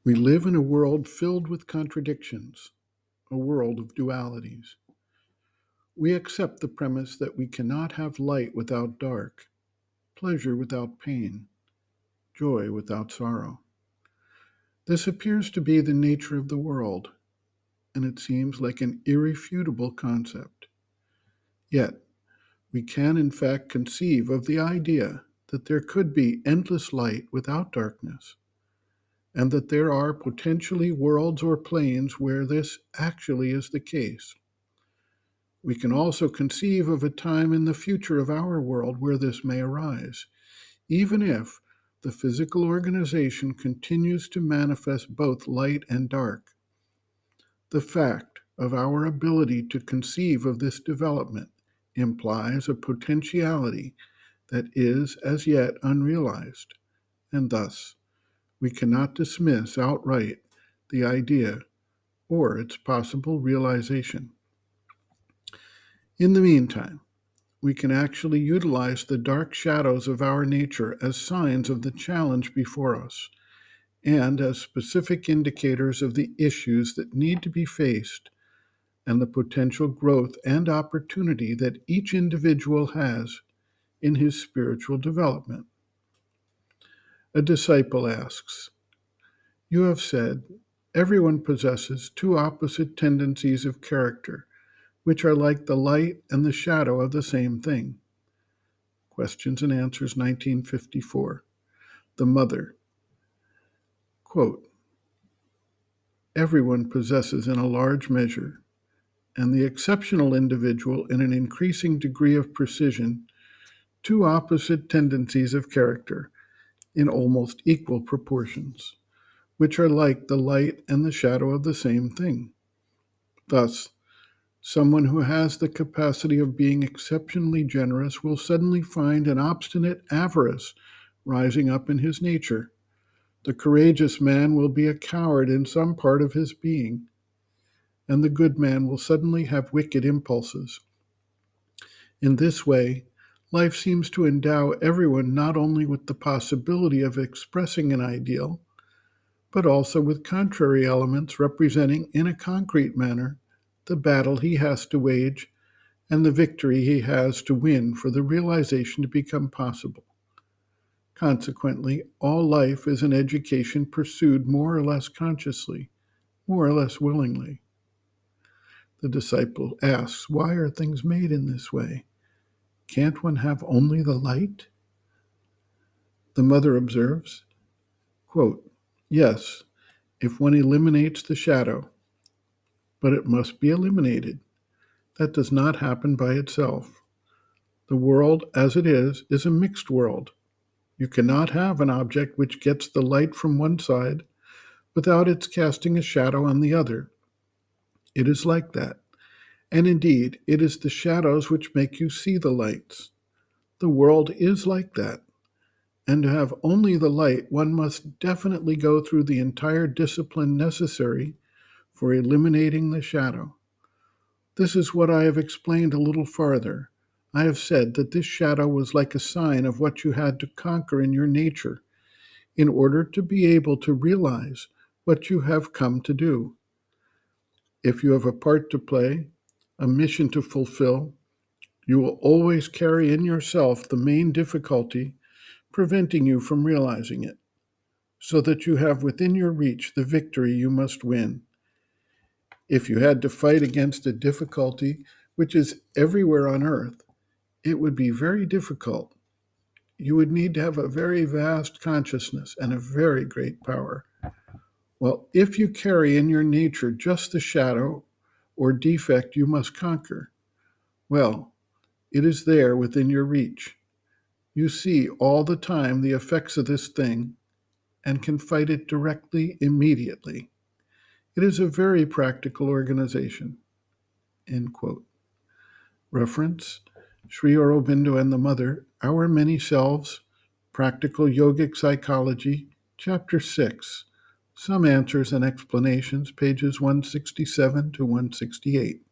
We live in a world filled with contradictions, a world of dualities. We accept the premise that we cannot have light without dark, pleasure without pain, joy without sorrow. This appears to be the nature of the world, and it seems like an irrefutable concept. Yet, we can in fact conceive of the idea that there could be endless light without darkness, and that there are potentially worlds or planes where this actually is the case. We can also conceive of a time in the future of our world where this may arise, even if the physical organization continues to manifest both light and dark. The fact of our ability to conceive of this development implies a potentiality that is as yet unrealized, and thus we cannot dismiss outright the idea or its possible realization. In the meantime, we can actually utilize the dark shadows of our nature as signs of the challenge before us and as specific indicators of the issues that need to be faced and the potential growth and opportunity that each individual has in his spiritual development. A disciple asks, "You have said everyone possesses two opposite tendencies of character, which are like the light and the shadow of the same thing." Questions and Answers 1954. The Mother, quote, "Everyone possesses in a large measure, and the exceptional individual in an increasing degree of precision, two opposite tendencies of character in almost equal proportions, which are like the light and the shadow of the same thing. Thus, someone who has the capacity of being exceptionally generous will suddenly find an obstinate avarice rising up in his nature. The courageous man will be a coward in some part of his being, and the good man will suddenly have wicked impulses. In this way, life seems to endow everyone not only with the possibility of expressing an ideal, but also with contrary elements representing in a concrete manner the battle he has to wage and the victory he has to win for the realization to become possible. Consequently, all life is an education pursued more or less consciously, more or less willingly. The disciple asks, "Why are things made in this way? Can't one have only the light?" The mother observes, quote, "Yes, if one eliminates the shadow, but it must be eliminated. That does not happen by itself. The world as it is a mixed world. You cannot have an object which gets the light from one side without its casting a shadow on the other. It is like that. And indeed, it is the shadows which make you see the lights. The world is like that. And to have only the light, one must definitely go through the entire discipline necessary for eliminating the shadow. This is what I have explained a little farther. I have said that this shadow was like a sign of what you had to conquer in your nature in order to be able to realize what you have come to do. If you have a part to play, a mission to fulfill, you will always carry in yourself the main difficulty preventing you from realizing it, so that you have within your reach the victory you must win. If you had to fight against a difficulty which is everywhere on earth, it would be very difficult. You would need to have a very vast consciousness and a very great power. Well, if you carry in your nature just the shadow or defect you must conquer, well, it is there within your reach. You see all the time the effects of this thing and can fight it directly, immediately. It is a very practical organization." End quote. Reference, Sri Aurobindo and the Mother, Our Many Selves, Practical Yogic Psychology, Chapter 6, Some Answers and Explanations, pages 167 to 168.